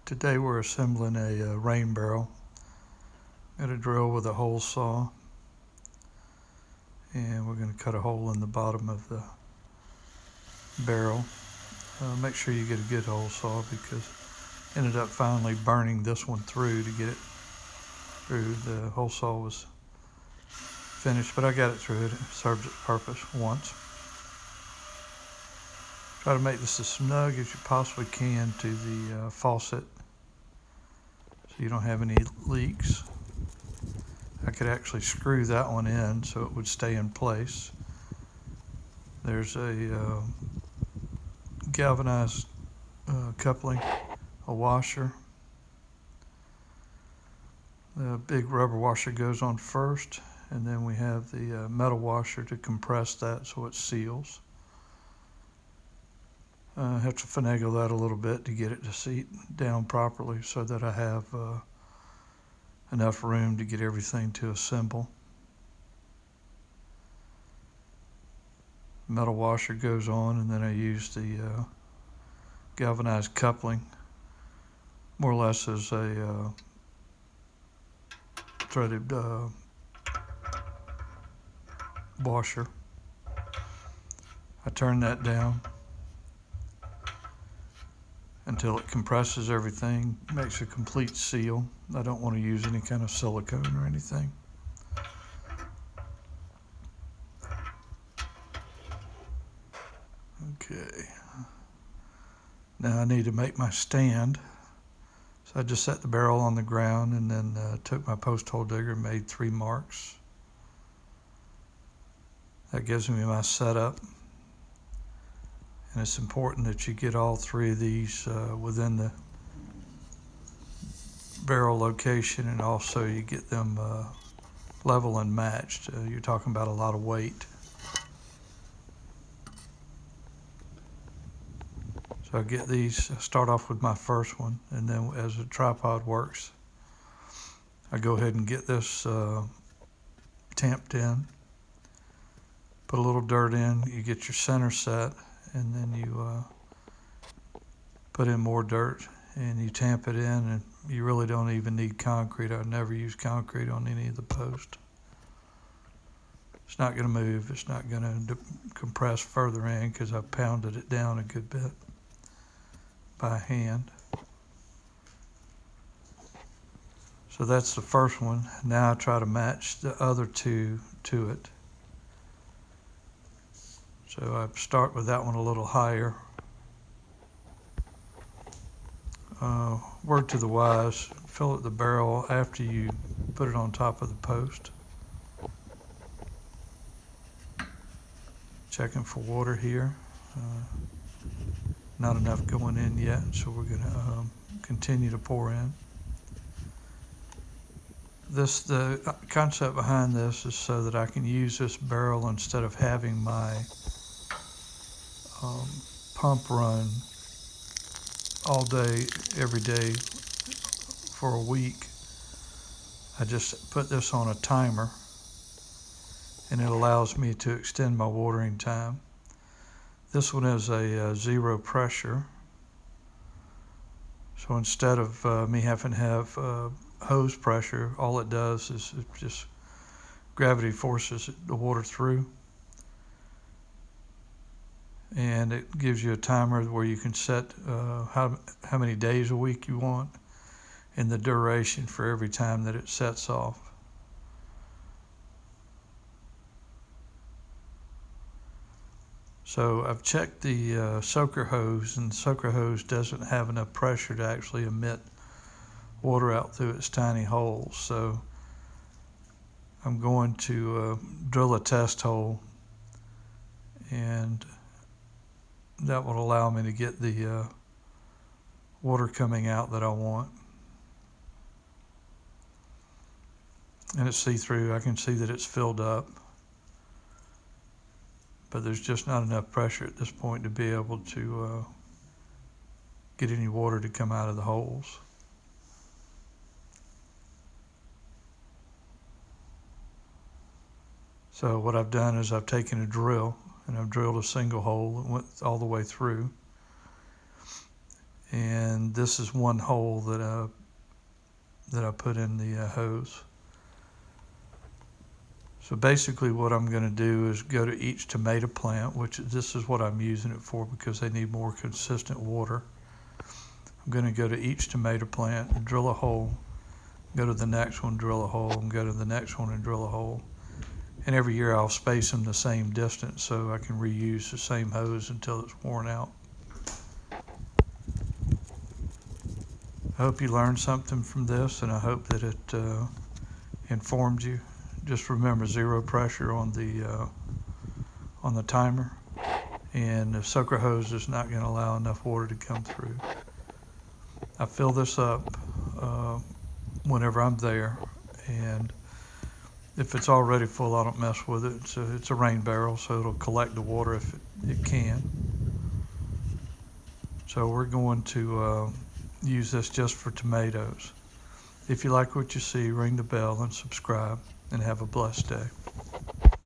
Today we're assembling a rain barrel. Got a drill with a hole saw, and we're going to cut a hole in the bottom of the barrel. Make sure you get a good hole saw, because I ended up finally burning this one through to get it through. The hole saw was finished, but I got it through. It served its purpose once. Try to make this as snug as you possibly can to the faucet so you don't have any leaks. I could actually screw that one in so it would stay in place. There's a galvanized coupling, a washer. The big rubber washer goes on first, and then we have the metal washer to compress that so it seals. I have to finagle that a little bit to get it to seat down properly so that I have enough room to get everything to assemble. Metal washer goes on, and then I use the galvanized coupling more or less as a threaded washer. I turn that down until it compresses everything, makes a complete seal. I don't want to use any kind of silicone or anything. Okay. Now I need to make my stand. So I just set the barrel on the ground and then took my post hole digger and made 3 marks. That gives me my setup. And it's important that you get all 3 of these within the barrel location, and also you get them level and matched. You're talking about a lot of weight. So I get these, start off with my first one, and then as the tripod works, I go ahead and get this tamped in, put a little dirt in, you get your center set, and then you put in more dirt and you tamp it in, and you really don't even need concrete. I never use concrete on any of the posts. It's not going to move. It's not going to compress further in because I pounded it down a good bit by hand. So that's the first one. Now I try to match the other 2 to it. So I start with that one a little higher. Word to the wise, fill up the barrel after you put it on top of the post. Checking for water here. Not enough going in yet, so we're going to continue to pour in. The concept behind this is so that I can use this barrel instead of having my pump run all day, every day for a week. I just put this on a timer, and it allows me to extend my watering time. This one is a 0 pressure, so instead of me having to have hose pressure, all it does is it just gravity forces the water through, and it gives you a timer where you can set how many days a week you want and the duration for every time that it sets off. So I've checked the soaker hose, and the soaker hose doesn't have enough pressure to actually emit water out through its tiny holes. So I'm going to drill a test hole, and that will allow me to get the water coming out that I want. And it's see-through. I can see that it's filled up, but there's just not enough pressure at this point to be able to get any water to come out of the holes. So what I've done is I've taken a drill and I've drilled a single hole and went all the way through. and this is one hole that I put in the hose. So basically what I'm going to do is go to each tomato plant, which this is what I'm using it for because they need more consistent water. I'm going to go to each tomato plant and drill a hole, go to the next one, drill a hole, and go to the next one and drill a hole. And every year I'll space them the same distance so I can reuse the same hose until it's worn out. I hope you learned something from this, and I hope that it informed you. Just remember, zero pressure on the timer, and the soaker hose is not going to allow enough water to come through. I fill this up whenever I'm there, and if it's already full, I don't mess with it. It's a rain barrel, so it'll collect the water if it can. So we're going to use this just for tomatoes. If you like what you see, ring the bell and subscribe, and have a blessed day.